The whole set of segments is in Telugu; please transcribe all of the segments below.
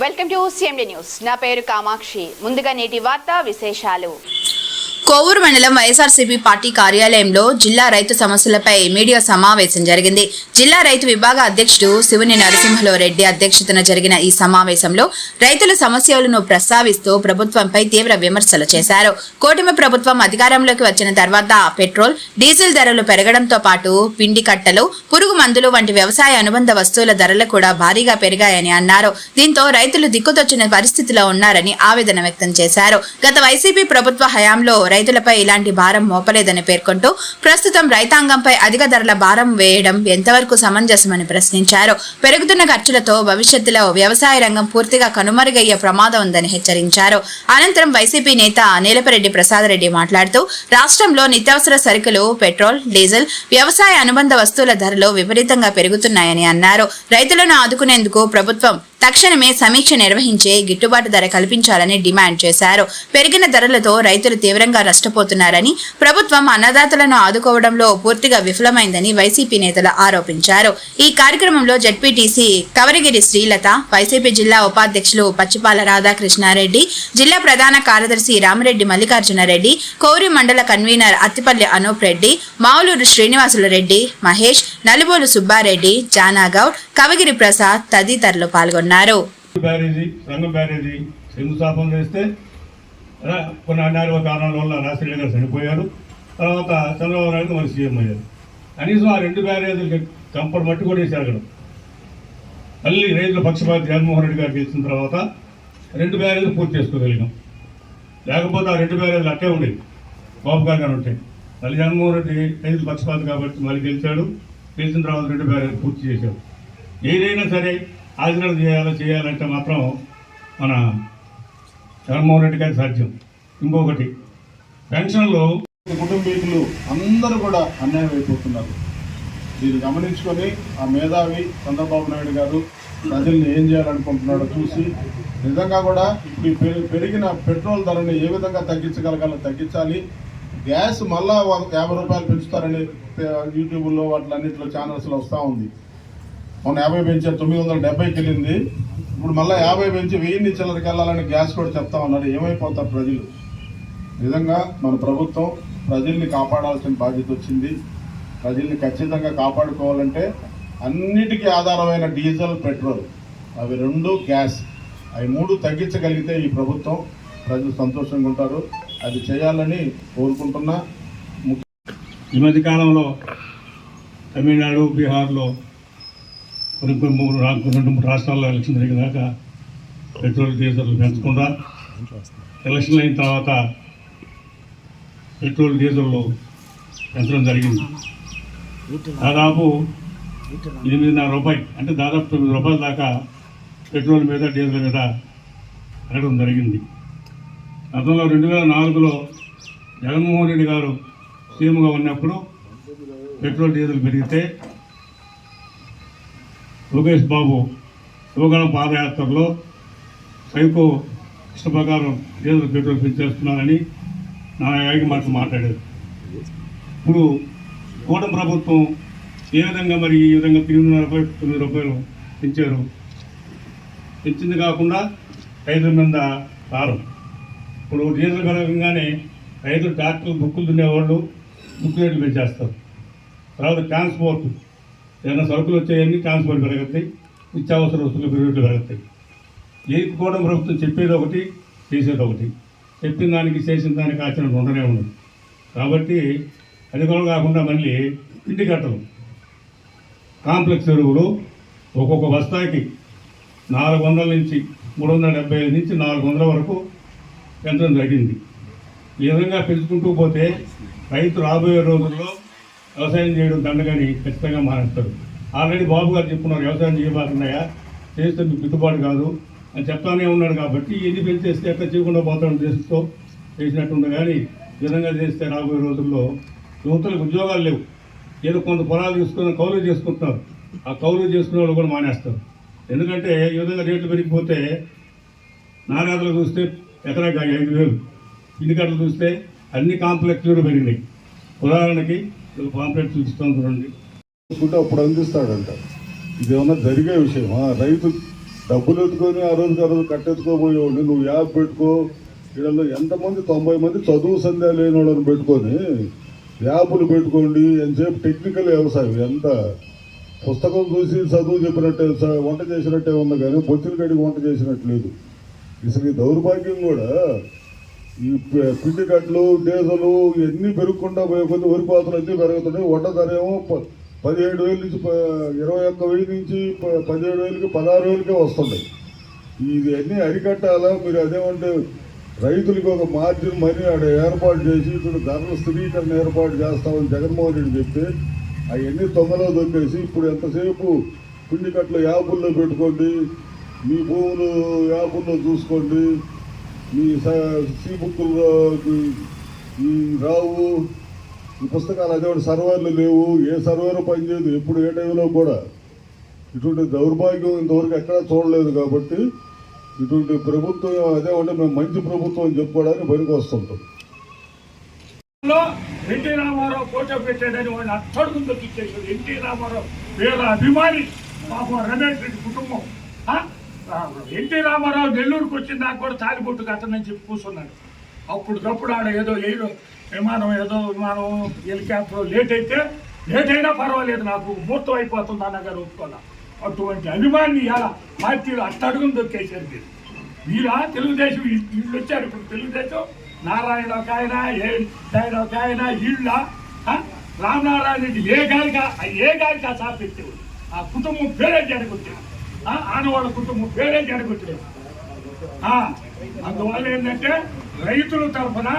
Welcome to CMD news. నా పేరు కామాక్షి. ముందుగా నేటి వార్తా విశేషాలు. కోవూరు మండలం వైఎస్ఆర్సీపీ పార్టీ కార్యాలయంలో జిల్లా రైతు సమస్యలపై మీడియా సమావేశం జరిగింది. జిల్లా రైతు విభాగ అధ్యక్షుడు శివుని నరసింహలో రెడ్డి అధ్యక్షతన జరిగిన ఈ సమావేశంలో రైతుల సమస్యలను ప్రస్తావిస్తూ ప్రభుత్వంపై తీవ్ర విమర్శలు చేశారు. కూటమి ప్రభుత్వం అధికారంలోకి వచ్చిన తర్వాత పెట్రోల్, డీజిల్ ధరలు పెరగడంతో పాటు పిండి కట్టలు, పురుగు మందులు వంటి వ్యవసాయ అనుబంధ వస్తువుల ధరలు కూడా భారీగా పెరిగాయని అన్నారు. దీంతో రైతులు దిక్కుతొచ్చిన పరిస్థితిలో ఉన్నారని ఆవేదన వ్యక్తం చేశారు. గత వైసీపీ ప్రభుత్వ హయాంలో రైతులపై ఇలాంటి భారం మోపలేదని పేర్కొంటూ ప్రస్తుతం రైతాంగంపై అధిక ధరల భారం వేయడం ఎంతవరకు సమంజసమని ప్రశ్నించారు. పెరుగుతున్న ఖర్చులతో భవిష్యత్తులో వ్యవసాయ రంగం పూర్తిగా కనుమరుగయ్యే ప్రమాదం ఉందని హెచ్చరించారు. అనంతరం వైసీపీ నేత నీలపరెడ్డి ప్రసాద్ రెడ్డి మాట్లాడుతూ రాష్ట్రంలో నిత్యావసర సరుకులు, పెట్రోల్, డీజిల్, వ్యవసాయ అనుబంధ వస్తువుల ధరలు విపరీతంగా పెరుగుతున్నాయని అన్నారు. రైతులను ఆదుకునేందుకు ప్రభుత్వం తక్షణమే సమీక్ష నిర్వహించే గిట్టుబాటు ధర కల్పించాలని డిమాండ్ చేశారు. పెరిగిన ధరలతో రైతులు తీవ్రంగా నష్టపోతున్నారని, ప్రభుత్వం అన్నదాతలను ఆదుకోవడంలో పూర్తిగా విఫలమైందని వైసీపీ నేతలు ఆరోపించారు. ఈ కార్యక్రమంలో జెడ్పీటీసీ కవరగిరి శ్రీలత, వైసీపీ జిల్లా ఉపాధ్యక్షులు పచ్చిపాల రాధాకృష్ణారెడ్డి, జిల్లా ప్రధాన కార్యదర్శి రామిరెడ్డి మల్లికార్జునరెడ్డి, కోరి మండల కన్వీనర్ అత్తిపల్లి అనూప్ రెడ్డి, మావులూరు శ్రీనివాసులు రెడ్డి, మహేష్, నలుబోలు సుబ్బారెడ్డి, జానాగౌడ్, కవగిరి ప్రసాద్ తదితరులు పాల్గొన్నారు. రంగం బ్యారేజీ శంకుస్థాపన చేస్తే కొన్ని అనారోగ్య కారణాల వల్ల రాజశేఖర్ గారు చనిపోయారు. తర్వాత చంద్రబాబు నాయుడు మరి సీఎం అయ్యారు. కనీసం ఆ 2 బ్యారేజీలు కంపడి మట్టి కూడా వేసారు అక్కడ. మళ్ళీ రైతుల పక్షపాతి జగన్మోహన్ రెడ్డి గారు గెలిచిన తర్వాత 2 బ్యారేజీలు పూర్తి చేసుకోగలిగాం. లేకపోతే ఆ 2 బ్యారేజీలు అట్టే ఉండేవి, బాబు గారు ఉంటాయి. మళ్ళీ జగన్మోహన్ రెడ్డి రైతుల పక్షపాతి కాబట్టి మళ్ళీ గెలిచాడు. గెలిచిన తర్వాత 2 బ్యారేజీలు పూర్తి చేశాడు. ఏదైనా సరే ఆచరణ చేయాలంటే మాత్రం మన జగన్మోహన్ రెడ్డి గారికి సాధ్యం. ఇంకొకటి, పెన్షన్లు కుటుంబీకులు అందరూ కూడా అన్యాయం అయిపోతున్నారు. దీన్ని గమనించుకొని ఆ మేధావి చంద్రబాబు నాయుడు గారు ప్రజల్ని ఏం చేయాలనుకుంటున్నాడో చూసి నిజంగా కూడా ఇప్పుడు పెరిగిన పెట్రోల్ ధరని ఏ విధంగా తగ్గించగలగాలో తగ్గించాలి. గ్యాస్ మళ్ళా 50 రూపాయలు పెంచుతారని యూట్యూబ్లో వాటిలన్నింటిలో ఛానల్స్లో వస్తూ ఉంది. మొన్న 50 పెంచారు, 970కి వెళ్ళింది. ఇప్పుడు మళ్ళీ 50 పెంచి 1000 చిల్లరికి వెళ్ళాలని గ్యాస్ కూడా చెప్తా ఉన్నారు. ఏమైపోతారు ప్రజలు? నిజంగా మన ప్రభుత్వం ప్రజల్ని కాపాడాల్సిన బాధ్యత వచ్చింది. ప్రజల్ని ఖచ్చితంగా కాపాడుకోవాలంటే అన్నిటికీ ఆధారమైన డీజిల్, పెట్రోల్, అవి 2 గ్యాస్, అవి 3 తగ్గించగలిగితే ఈ ప్రభుత్వం ప్రజలు సంతోషంగా ఉంటారు. అది చేయాలని కోరుకుంటున్నా. ఈ మధ్య కాలంలో తమిళనాడు, బీహార్లో కొన్ని 2-3 రాష్ట్రాల్లో ఎలక్షన్ జరిగేదాకా పెట్రోల్, డీజిల్ పెంచకుండా ఎలక్షన్లు అయిన తర్వాత పెట్రోల్, డీజిల్ పెంచడం జరిగింది. దాదాపు 8.5 రూపాయలు, అంటే దాదాపు 9 రూపాయల దాకా పెట్రోల్ మీద, డీజిల్ మీద పెరగడం జరిగింది. గతంలో 2004లో జగన్మోహన్ రెడ్డి గారు సీఎంగా ఉన్నప్పుడు పెట్రోల్, డీజిల్ పెరిగితే లోకేష్ బాబు యువగణం పాదయాత్రలో సైకో ఇష్ట ప్రకారం డీజిల్, పెట్రోల్ పెంచేస్తున్నారని నా మాటలు మాట్లాడారు. ఇప్పుడు కూటమి ప్రభుత్వం ఏ విధంగా మరి ఈ విధంగా 8.5 రూపాయలు పెంచారు. పెంచింది కాకుండా రైతుల మీద భారం. ఇప్పుడు డీజిల్ పెరగంగానే రైతులు ట్రాక్టర్లు, బుక్కులు దున్నేవాళ్ళు బుక్ రేట్లు పెంచేస్తారు. తర్వాత ట్రాన్స్పోర్ట్, ఏదైనా సరుకులు వచ్చాయని ట్రాన్స్పోర్ట్ పెరుగుతాయి, నిత్యావసర వస్తువులు రేట్లు పెరుగుతాయి. ఏది కూడా ప్రభుత్వం చెప్పేది ఒకటి, చేసేది ఒకటి. చెప్పిన దానికి చేసిన దానికి ఆచరణ ఉండనే ఉండదు. కాబట్టి అది కూడా కాకుండా మళ్ళీ పిండి కట్టలు, కాంప్లెక్స్ ఎరువులు ఒక్కొక్క బస్తాకి 400 నుంచి 375 నుంచి 400 వరకు పెంచడం జరిగింది. ఈ విధంగా పెంచుకుంటూ పోతే రైతు రాబోయే రోజుల్లో వ్యవసాయం చేయడం దండగాని ఖచ్చితంగా మానేస్తారు. ఆల్రెడీ బాబు గారు చెప్పున్నారు, వ్యవసాయం చేయబోతున్నాయా, చేస్తే మీకు గిట్టుబాటు కాదు అని చెప్తానే ఉన్నాడు. కాబట్టి ఎన్ని పెంచేస్తే ఎక్కడ చేయకుండా పోతాడు దేశంతో చేసినట్టుంది. కానీ ఈ విధంగా చేస్తే రాబోయే రోజుల్లో యువతలకు ఉద్యోగాలు లేవు. ఏదో కొంత పొలాలు తీసుకుని కౌలు చేసుకుంటున్నారు. ఆ కౌలు చేసుకునే వాళ్ళు కూడా మానేస్తారు. ఎందుకంటే ఈ విధంగా రేట్లు పెరిగిపోతే నాణ్యతలు చూస్తే ఎకరాకి 5,000, పిండికట్టలు చూస్తే అన్ని కాంప్లెక్స్లు పెరిగినాయి. ఉదాహరణకి కాంప్లెక్స్ చూపిస్తాను చూడండి. అప్పుడు అందిస్తాడంట. ఇది ఏమన్నా జరిగే విషయమా? రైతు డబ్బులు ఎత్తుకొని ఆ రోజు కట్టెత్తుకోబోయేవాడిని. నువ్వు యాప్ పెట్టుకో, వీళ్ళలో ఎంతమంది 90 మంది చదువు సంధ్య లేని వాళ్ళని పెట్టుకొని యాప్లు పెట్టుకోండి. ఎంతసేపు టెక్నికల్ వ్యవసాయం, ఎంత పుస్తకం చూసి చదువు చెప్పినట్టే వంట చేసినట్టే ఉంది కానీ బొత్తిన గడికి వంట చేసినట్టు లేదు. అసలు ఈ దౌర్భాగ్యం కూడా ఈ పిండి కట్టలు, డీజలు ఇవన్నీ పెరుగుకుండా పోయే కొద్ది వరి కోతలు అన్నీ పెరుగుతున్నాయి. వంట ధర ఏమో 17,000 నుంచి 21,000 నుంచి 17,000కి 16,000కే వస్తున్నాయి. ఇది అన్నీ అరికట్టాలా? మీరు అదేమంటే రైతులకి ఒక మార్జిన్ మనీ ఆడ ఏర్పాటు చేసి ఇప్పుడు ధరల స్థిరీకరణ ఏర్పాటు చేస్తామని జగన్మోహన్ రెడ్డి చెప్తే అవన్నీ తొందరలో దొక్కేసి ఇప్పుడు ఎంతసేపు పిండి కట్టలు యాపుల్లో పెట్టుకోండి, మీ భూములు యాపుల్లో చూసుకోండి, మీ సీ బుక్కుల్లో ఈ రావు, ఈ పుస్తకాలు అదే సర్వర్లు లేవు, ఏ సర్వర్ పనిచేయదు, ఎప్పుడు ఏ టైంలో కూడా. ఇటువంటి దౌర్భాగ్యం ఇంతవరకు ఎక్కడా చూడలేదు. కాబట్టి ఇటువంటి ప్రభుత్వం అదేమంటే మేము మంచి ప్రభుత్వం అని చెప్పుకోవడానికి పనికి వస్తుంటాం. ఎన్టీ రామారావు ఫోటో పెట్టాడని వాళ్ళు అట్టడుగు దొక్కిచ్చేసాడు. ఎన్టీ రామారావు వేరే అభిమాని పాపం రమేష్ రెడ్డి కుటుంబం. ఎన్టీ రామారావు నెల్లూరుకు వచ్చిన నాకు కూడా తాలిబొట్టు కట్టనని చెప్పి కూర్చున్నాడు. అప్పటికప్పుడు ఆడ ఏదో విమానం హెలికాప్టర్ లేట్ అయినా పర్వాలేదు, నాకు ముహూర్తం అయిపోతుంది అన్నగారు ఒప్పుకోవాలి. అటువంటి అభిమాని ఇలా పార్టీలు అట్టడుగును దొక్కేశారు. మీరా తెలుగుదేశం వీళ్ళు వచ్చారు. ఇప్పుడు తెలుగుదేశం నారాయణ ఒక ఆయన, ఒక ఆయన, వీళ్ళ రామనారాయణ రెడ్డి ఏ గాలికి ఆ సార్ పెట్టేవాడు. ఆ కుటుంబం పేరే జడగొట్టాడు. ఆడవాళ్ళ కుటుంబం పేరే జడగొట్టాడు. అందువల్ల ఏంటంటే రైతుల తరఫున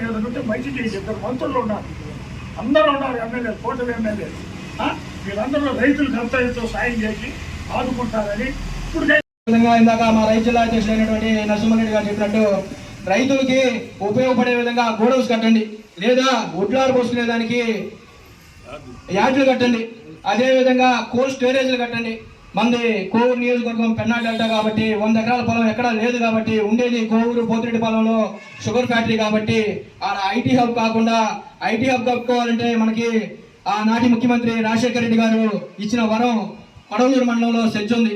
ఏదంటే మంచి చేసి ఇద్దరు మంత్రులు ఉన్నారు, అందరూ ఉన్నారు, ఎమ్మెల్యేలు, కూటమి ఎమ్మెల్యేలు. మీరందరూ రైతులకు అంతా ఎంతో సాయం చేసి ఆదుకుంటారని ఇప్పుడు విధంగా ఇందాక మా రైతు జిల్లా అధ్యక్షుడైనటువంటి నరసింహారెడ్డి గారు చెప్పినట్టు రైతులకి ఉపయోగపడే విధంగా గోడౌన్స్ కట్టండి, లేదా ఒడ్లారు పోసుకునే దానికి యార్డులు కట్టండి, అదేవిధంగా కోల్డ్ స్టోరేజ్లు కట్టండి. మంది కోవూరు నియోజకవర్గం పెన్నా డెల్టా కాబట్టి 100 ఎకరాల పొలం ఎక్కడా లేదు కాబట్టి ఉండేది కోవూరు పోతిరెడ్డి పొలంలో షుగర్ ఫ్యాక్టరీ కాబట్టి ఆడ ఐటీ హబ్ కాకుండా ఐటీ హబ్ కట్టుకోవాలంటే మనకి ఆనాటి ముఖ్యమంత్రి రాజశేఖర రెడ్డి గారు ఇచ్చిన వరం పడవలూరు మండలంలో సెజ్ ఉంది.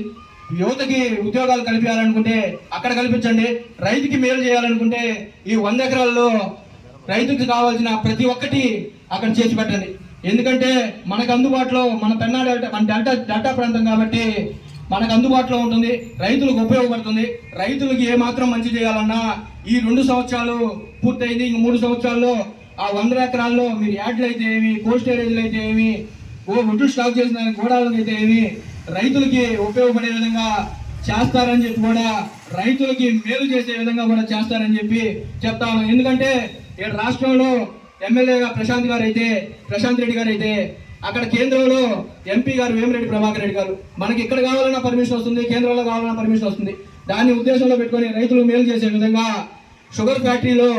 యువతకి ఉద్యోగాలు కల్పించాలనుకుంటే అక్కడ కల్పించండి, రైతుకి మేలు చేయాలనుకుంటే ఈ 100 ఎకరాల్లో రైతుకి కావాల్సిన ప్రతి ఒక్కటి అక్కడ చేసి పెట్టండి. ఎందుకంటే మనకు అందుబాటులో మన పెన్నా డెల్టా, మన డెల్టా ప్రాంతం కాబట్టి మనకు అందుబాటులో ఉంటుంది, రైతులకు ఉపయోగపడుతుంది. రైతులకి ఏమాత్రం మంచి చేయాలన్నా ఈ 2 సంవత్సరాలు పూర్తయింది. ఇంక 3 సంవత్సరాల్లో ఆ 100 ఎకరాల్లో మీరు యాడ్లు అయితే ఏమి, కోల్డ్ స్టోరేజ్లు అయితే ఏమి, ఒడ్లు స్టాక్ చేసిన గోడాలను అయితే ఏమి రైతులకి ఉపయోగపడే విధంగా చేస్తారని చెప్పి కూడా, రైతులకి మేలు చేసే విధంగా కూడా చేస్తారని చెప్పి చెప్తాను. ఎందుకంటే ఇక్కడ రాష్ట్రంలో ఎమ్మెల్యేగా ప్రశాంత్ రెడ్డి గారు అయితే అక్కడ కేంద్రంలో ఎంపీ గారు వేమిరెడ్డి ప్రభాకర్ రెడ్డి గారు. మనకి ఇక్కడ కావాలన్నా పర్మిషన్ వస్తుంది, కేంద్రంలో కావాలన్నా పర్మిషన్ వస్తుంది. దాన్ని ఉద్దేశంలో పెట్టుకొని రైతులు మేలు చేసే విధంగా షుగర్ ఫ్యాక్టరీలో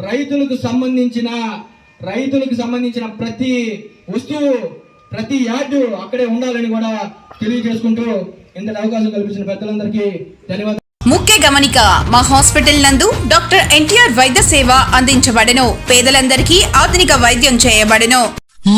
రైతులకు సంబంధించిన ప్రతి వస్తువు, ప్రతి యార్డు అక్కడే ఉండాలని కూడా తెలియజేసుకుంటూ ఇంతటి అవకాశం కల్పించిన పెద్దలందరికీ ధన్యవాదాలు. ముఖ్య గమనిక, మా హాస్పిటల్ నందు డాక్టర్ ఎన్టీఆర్ వైద్య సేవ అందించబడెను. పేదలందరికీ ఆధునిక వైద్యం చేయబడెను.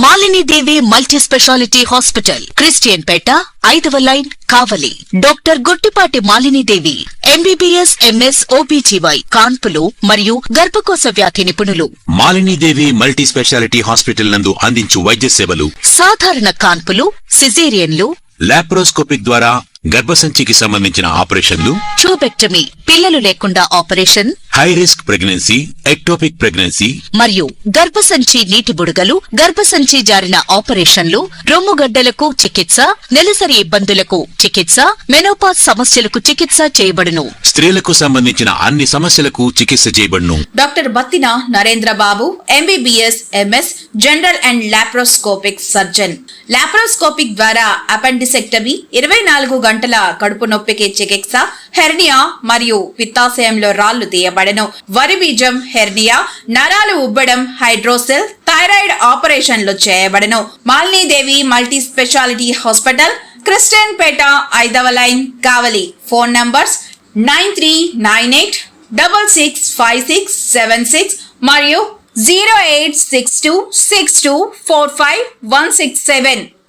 మాలిని దేవి multi speciality hospital, Christian Peta, 5వ లైన్, కావలి. డాక్టర్ గుట్టిపాటి మాలిని దేవి ఎంబీబీఎస్, ఎంఎస్, ఓబీజీవై, కాన్పులు మరియు గర్భకోశ వ్యాధి నిపుణులు. మాలిని దేవి మల్టీ స్పెషాలిటీ హాస్పిటల్ నందు అందించు వైద్య సేవలు: సాధారణ కాన్పులు, సిజేరియన్లు, లాప్రోస్కోపిక్ ద్వారా గర్భసంచికి సంబంధించిన ఆపరేషన్లు, ట్యూబెక్టమీ, పిల్లలు లేకుండా operation, high risk pregnancy, ectopic pregnancy మరియు గర్భసంచి నీటి బుడగలు, గర్భసంచి జారిన ఆపరేషన్లు, రొమ్ముగడ్డలకు చికిత్స, నెలసరి ఇబ్బందులకు చికిత్స, మెనోపాజ్ సమస్యలకు చికిత్స చేయబడును. స్త్రీలకు సంబంధించిన అన్ని సమస్యలకు చికిత్స చేయబడును. Doctor Battina Narendra Babu MBBS, MS, general and laparoscopic surgeon. Laparoscopic ద్వారా అపెండిసెక్టమీ, 24 గంటల కడుపు నొప్పికి చికిత్స, హెర్నియా మరియు పిత్తాశయంలో రాళ్లు తీయబడెను. వరి బీజం, హెర్నియా, నరాలు ఉబ్బడం, హైడ్రోసెల్, థైరాయిడ్ ఆపరేషన్లు చేయబడెను. Malinidevi multi speciality hospital, Christian Peta, 5వ లైన్, కావలి. ఫోన్ నంబర్స్ 9398665676 మరియు 08626245167.